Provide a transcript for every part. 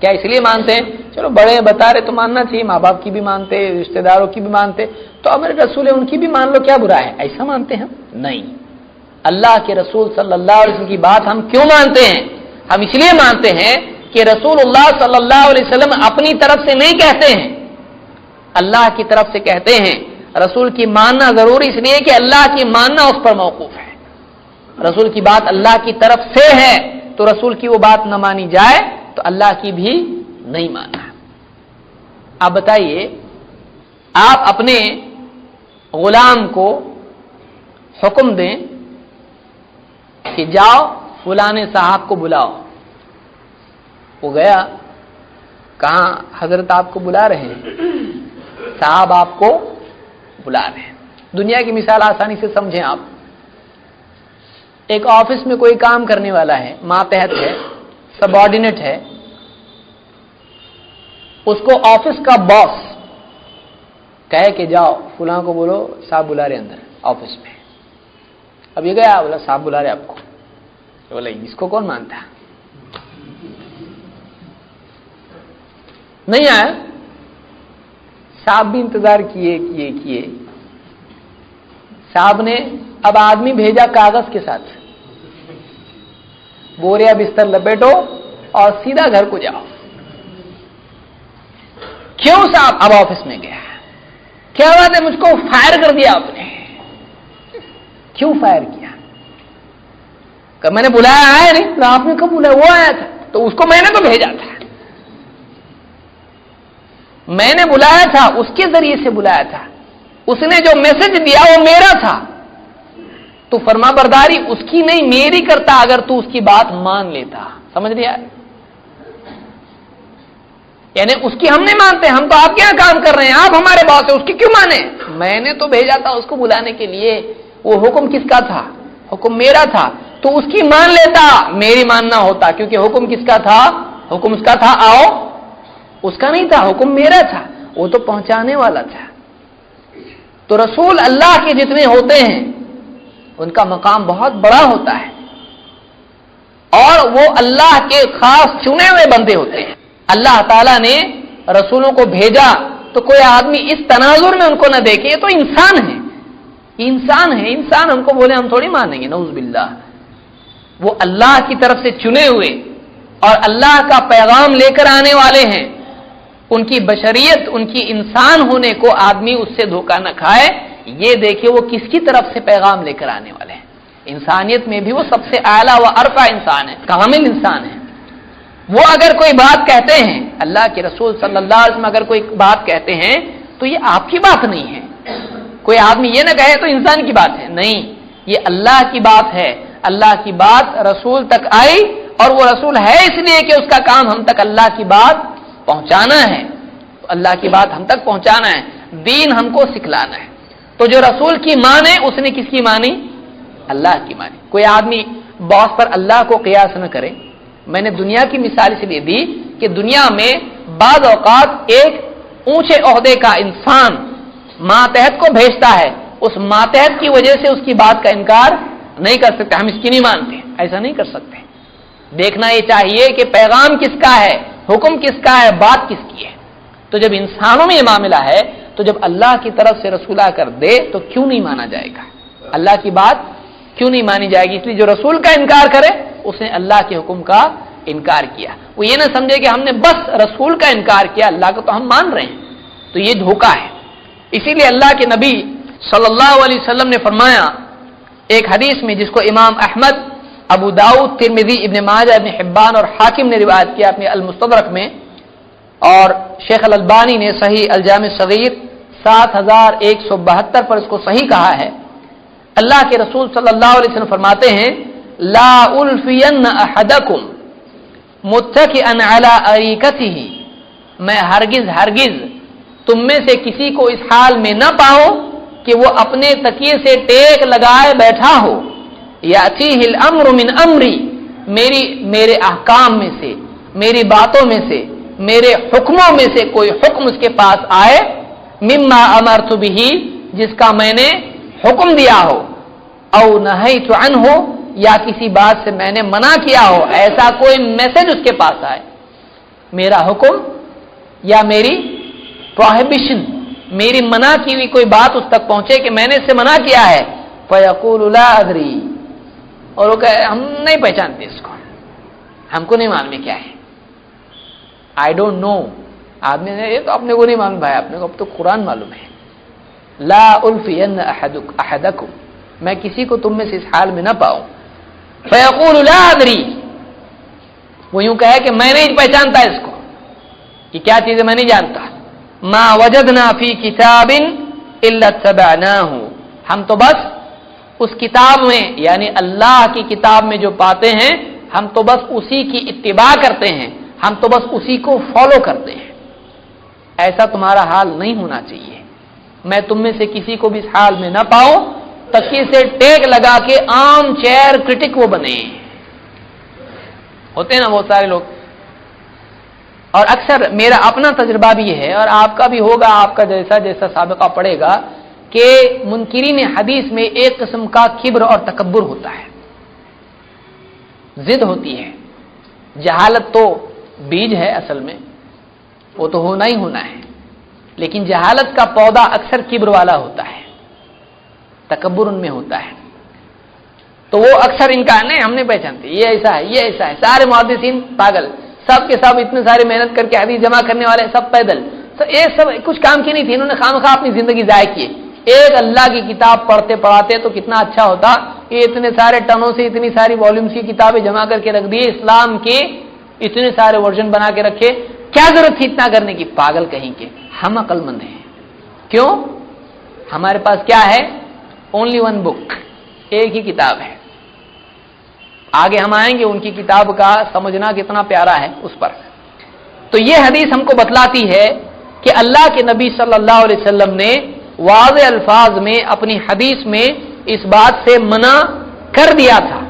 کیا اس لیے مانتے ہیں چلو بڑے بتا رہے تو ماننا چاہیے، ماں باپ کی بھی مانتے، رشتہ داروں کی بھی مانتے، تو ہمارے رسول ہے ان کی بھی مان لو، کیا برا ہے، ایسا مانتے ہیں ہم؟ نہیں، اللہ کے رسول صلی اللہ علیہ وسلم کی بات ہم کیوں مانتے ہیں؟ ہم اس لیے مانتے ہیں کہ رسول اللہ صلی اللہ علیہ وسلم اپنی طرف سے نہیں کہتے ہیں، اللہ کی طرف سے کہتے ہیں۔ رسول کی ماننا ضروری اس لیے کہ اللہ کی ماننا اس پر موقوف ہے، رسول کی بات اللہ کی طرف سے ہے، تو رسول کی وہ بات نہ مانی جائے تو اللہ کی بھی نہیں مانا۔ آپ بتائیے، آپ اپنے غلام کو حکم دیں کہ جاؤ فلانے صاحب کو بلاؤ، وہ گیا، کہاں حضرت آپ کو بلا رہے ہیں، صاحب آپ کو بلا رہے ہیں۔ دنیا کی مثال آسانی سے سمجھیں آپ، ایک آفس میں کوئی کام کرنے والا ہے، ماتحت ہے، سب آرڈینیٹ ہے، اس کو آفس کا باس کہے کہ جاؤ فلاں کو بولو صاحب بلا رہے اندر آفس میں۔ اب یہ گیا، بولا صاحب بلا رہے آپ کو، بولا اس کو کون مانتا ہے؟ نہیں آیا، صاحب بھی انتظار کیے، صاحب نے اب آدمی بھیجا کاغذ کے ساتھ، بوریا بستر لپیٹو اور سیدھا گھر کو جاؤ۔ کیوں صاحب؟ اب آفس میں گیا، کیا بات ہے، مجھ کو فائر کر دیا آپ نے؟ کیوں فائر کیا؟ کہ میں نے بلایا آیا نہیں، تو آپ نے کب بلایا؟ وہ آیا تھا، تو اس کو میں نے تو بھیجا تھا، میں نے بلایا تھا، اس کے ذریعے سے بلایا تھا، اس نے جو میسج دیا وہ میرا تھا، تو فرما برداری اس کی نہیں میری کرتا اگر تو اس کی بات مان لیتا۔ سمجھ لیا؟ یعنی اس کی ہم نہیں مانتے، ہم تو آپ کے یہاں کام کر رہے ہیں، آپ ہمارے باس ہیں، اس کی کیوں مانے؟ میں نے تو بھیجا تھا اس کو بلانے کے لیے، وہ حکم کس کا تھا؟ حکم میرا تھا، تو اس کی مان لیتا، میری ماننا ہوتا، کیونکہ حکم کس کا تھا؟ حکم اس کا تھا آؤ، اس کا نہیں تھا، حکم میرا تھا، وہ تو پہنچانے والا تھا۔ تو رسول اللہ کے جتنے ہوتے ہیں ان کا مقام بہت بڑا ہوتا ہے، اور وہ اللہ کے خاص چنے ہوئے بندے ہوتے ہیں۔ اللہ تعالیٰ نے رسولوں کو بھیجا تو کوئی آدمی اس تناظر میں ان کو نہ دیکھے، یہ تو انسان ہے، انسان ہم کو بولے ہم تھوڑی مانیں گے، نعوذ باللہ۔ وہ اللہ کی طرف سے چنے ہوئے اور اللہ کا پیغام لے کر آنے والے ہیں، ان کی بشریت، ان کی انسان ہونے کو آدمی اس سے دھوکہ نہ کھائے، یہ دیکھے وہ کس کی طرف سے پیغام لے کر آنے والے ہیں۔ انسانیت میں بھی وہ سب سے اعلیٰ و ارفع انسان ہے، کامل انسان ہے۔ وہ اگر کوئی بات کہتے ہیں، اللہ کے رسول صلی اللہ علیہ وسلم اگر کوئی بات کہتے ہیں تو یہ آپ کی بات نہیں ہے، کوئی آدمی یہ نہ کہے تو انسان کی بات ہے، نہیں، یہ اللہ کی بات ہے۔ اللہ کی بات رسول تک آئی، اور وہ رسول ہے اس لیے کہ اس کا کام ہم تک اللہ کی بات پہنچانا ہے، تو اللہ کی بات ہم تک پہنچانا ہے، دین ہم کو سکھلانا ہے۔ تو جو رسول کی مانے اس نے کس کی مانی؟ اللہ کی مانی۔ کوئی آدمی باس پر اللہ کو قیاس نہ کرے۔ میں نے دنیا کی مثال اس لیے دی کہ دنیا میں بعض اوقات ایک اونچے عہدے کا انسان ماتحت کو بھیجتا ہے، اس ماتحت کی وجہ سے اس کی بات کا انکار نہیں کر سکتے، ہم اس کی نہیں مانتے، ایسا نہیں کر سکتے۔ دیکھنا یہ چاہیے کہ پیغام کس کا ہے، حکم کس کا ہے، بات کس کی ہے۔ تو جب انسانوں میں یہ معاملہ ہے تو جب اللہ کی طرف سے رسول آ کر دے تو کیوں نہیں مانا جائے گا؟ اللہ کی بات کیوں نہیں مانی جائے گی؟ اس لیے جو رسول کا انکار کرے اس نے اللہ کے حکم کا انکار کیا۔ وہ یہ نہ سمجھے کہ ہم نے بس رسول کا انکار کیا، اللہ کو تو ہم مان رہے ہیں، تو یہ دھوکہ ہے۔ اسی لیے اللہ کے نبی صلی اللہ علیہ وسلم نے فرمایا ایک حدیث میں، جس کو امام احمد، ابو داؤد، ترمذی، ابن ماجہ، ابن حبان اور حاکم نے روایت کیا اپنے المستدرک میں، اور شیخ الالبانی نے صحیح الجامع الصغیر 7172 پر اس کو صحیح کہا ہے۔ اللہ کے رسول صلی اللہ علیہ وسلم فرماتے ہیں، لا الفین احدکم متکئا علی اریکتہ، میں ہرگز تم میں سے کسی کو اس حال میں نہ پاؤں کہ وہ اپنے تکیے سے ٹیک لگائے بیٹھا ہو، یاتیہ الامر من امری، میرے احکام میں سے، میری باتوں میں سے، میرے حکموں میں سے کوئی حکم اس کے پاس آئے، مما امرت بہ، جس کا میں نے حکم دیا ہو، او نہیت عنہ، یا کسی بات سے میں نے منع کیا ہو، ایسا کوئی میسج اس کے پاس آئے، میرا حکم یا میری پروہیبیشن، میری منع کی ہوئی کوئی بات اس تک پہنچے کہ میں نے اس سے منع کیا ہے، فیقول لا ادری، اور وہ کہے ہم نہیں پہچانتے اس کو، ہم کو نہیں معلوم کیا ہے، آئی ڈونٹ نو. آدمی نے یہ تو اپنے کو نہیں معلوم بھائی، اپنے کو اب تو قرآن معلوم ہے. لا الفین احدکم، میں کسی کو تم میں سے اس حال میں نہ پاؤں. فیقول لا ادری، وہ یوں کہے کہ میں نہیں پہچانتا اس کو، کہ کیا چیز ہے میں نہیں جانتا. ما وجدنا فی کتاب الا اتبعناہ، ہم تو بس اس کتاب میں یعنی اللہ کی کتاب میں جو پاتے ہیں ہم تو بس اسی کی اتباع کرتے ہیں، ہم تو بس اسی کو فالو کرتے ہیں. ایسا تمہارا حال نہیں ہونا چاہیے. میں تم میں سے کسی کو بھی اس حال میں نہ پاؤں تکیے سے ٹیک لگا کے عام چیئر کرٹک وہ بنے. ہوتے ہیں نا بہت سارے لوگ، اور اکثر میرا اپنا تجربہ بھی ہے اور آپ کا بھی ہوگا، آپ کا جیسا جیسا سابقہ پڑے گا، کہ منکرین حدیث میں ایک قسم کا کبر اور تکبر ہوتا ہے، ضد ہوتی ہے. جہالت تو بیج ہے اصل میں، وہ تو ہونا ہی ہونا ہے، لیکن جہالت کا پودا اکثر کبر والا ہوتا ہے، تکبر ان میں ہوتا ہے. تو وہ اکثر ان کا نہیں ہم نہیں پہچانتے، یہ ایسا ہے یہ ایسا ہے. سارے محدثین پاگل، سب کے سب اتنے سارے محنت کر کے حدیث جمع کرنے والے سب پیدل، تو یہ سب کچھ کام کی نہیں تھی، انہوں نے خامخواہ اپنی زندگی ضائع کی. ایک اللہ کی کتاب پڑھتے پڑھاتے تو کتنا اچھا ہوتا. یہ اتنے سارے ٹنوں سے اتنی ساری والیومز کی کتابیں جمع کر کے رکھ دی، اسلام کے اتنے سارے ورژن بنا کے رکھے، کیا ضرورت تھی اتنا کرنے کی؟ پاگل کہیں کے، ہم عقل مند ہیں. کیوں؟ ہمارے پاس کیا ہے؟ اونلی ون بک، ایک ہی کتاب ہے. آگے ہم آئیں گے ان کی کتاب کا سمجھنا کتنا پیارا ہے اس پر. تو یہ حدیث ہم کو بتلاتی ہے کہ اللہ کے نبی صلی اللہ علیہ وسلم نے واضح الفاظ میں اپنی حدیث میں اس بات سے منع کر دیا تھا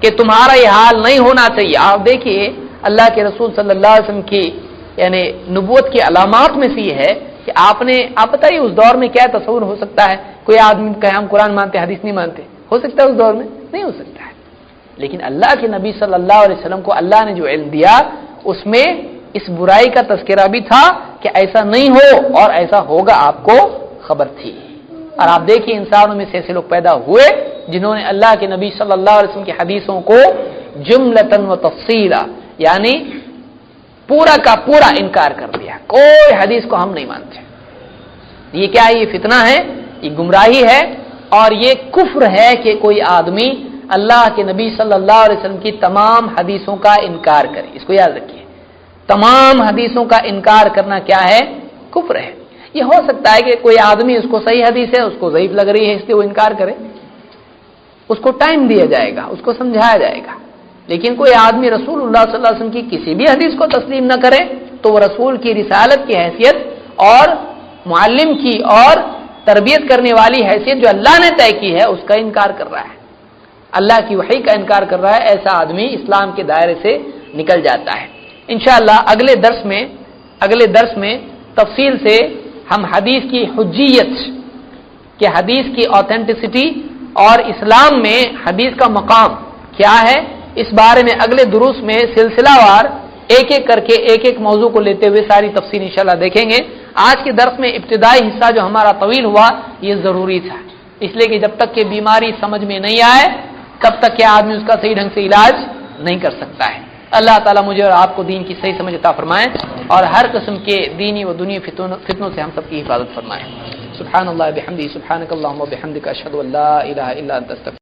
کہ تمہارا یہ حال نہیں ہونا چاہیے. آپ دیکھیے اللہ کے رسول صلی اللہ علیہ وسلم کی یعنی نبوت کی علامات میں سے یہ ہے کہ آپ بتائیے اس دور میں کیا تصور ہو سکتا ہے؟ کوئی آدمی کہے ہم قرآن مانتے حدیث نہیں مانتے، ہو سکتا ہے اس دور میں؟ نہیں ہو سکتا ہے. لیکن اللہ کے نبی صلی اللہ علیہ وسلم کو اللہ نے جو علم دیا اس میں اس برائی کا تذکرہ بھی تھا کہ ایسا نہیں ہو، اور ایسا ہوگا آپ کو خبر تھی. اور آپ دیکھیے انسانوں میں سے ایسے لوگ پیدا ہوئے جنہوں نے اللہ کے نبی صلی اللہ علیہ وسلم کی حدیثوں کو جملتاً و تفصیلا یعنی پورا کا پورا انکار کر دیا، کوئی حدیث کو ہم نہیں مانتے. یہ کیا ہے؟ یہ فتنہ ہے، یہ گمراہی ہے، اور یہ کفر ہے کہ کوئی آدمی اللہ کے نبی صلی اللہ علیہ وسلم کی تمام حدیثوں کا انکار کرے. اس کو یاد رکھیے، تمام حدیثوں کا انکار کرنا کیا ہے؟ کفر ہے. یہ ہو سکتا ہے کہ کوئی آدمی اس کو صحیح حدیث ہے اس کو ضعیف لگ رہی ہے اس لیے وہ انکار کرے، اس کو ٹائم دیا جائے گا، اس کو سمجھایا جائے گا. لیکن کوئی آدمی رسول اللہ صلی اللہ علیہ وسلم کی کسی بھی حدیث کو تسلیم نہ کرے تو وہ رسول کی رسالت کی حیثیت اور معلم کی اور تربیت کرنے والی حیثیت جو اللہ نے طے کی ہے اس کا انکار کر رہا ہے، اللہ کی وحی کا انکار کر رہا ہے. ایسا آدمی اسلام کے دائرے سے نکل جاتا ہے. انشاءاللہ اگلے درس میں تفصیل سے ہم حدیث کی حجیت کہ حدیث کی آتھینٹسٹی اور اسلام میں حدیث کا مقام کیا ہے، اس بارے میں اگلے دروس میں سلسلہ وار ایک ایک کر کے ایک ایک موضوع کو لیتے ہوئے ساری تفصیل انشاءاللہ دیکھیں گے. آج کے درس میں ابتدائی حصہ جو ہمارا طویل ہوا یہ ضروری تھا، اس لیے کہ جب تک کہ بیماری سمجھ میں نہیں آئے تب تک کہ آدمی اس کا صحیح ڈھنگ سے علاج نہیں کر سکتا ہے. اللہ تعالیٰ مجھے اور آپ کو دین کی صحیح سمجھ عطا فرمائے اور ہر قسم کے دینی و دنیا فتنوں سے ہم سب کی حفاظت فرمائے. سبحان اللہ بحمدہ، سبحانک اللہم و بحمدک، اشہد ان لا الہ الا انت استغفرک.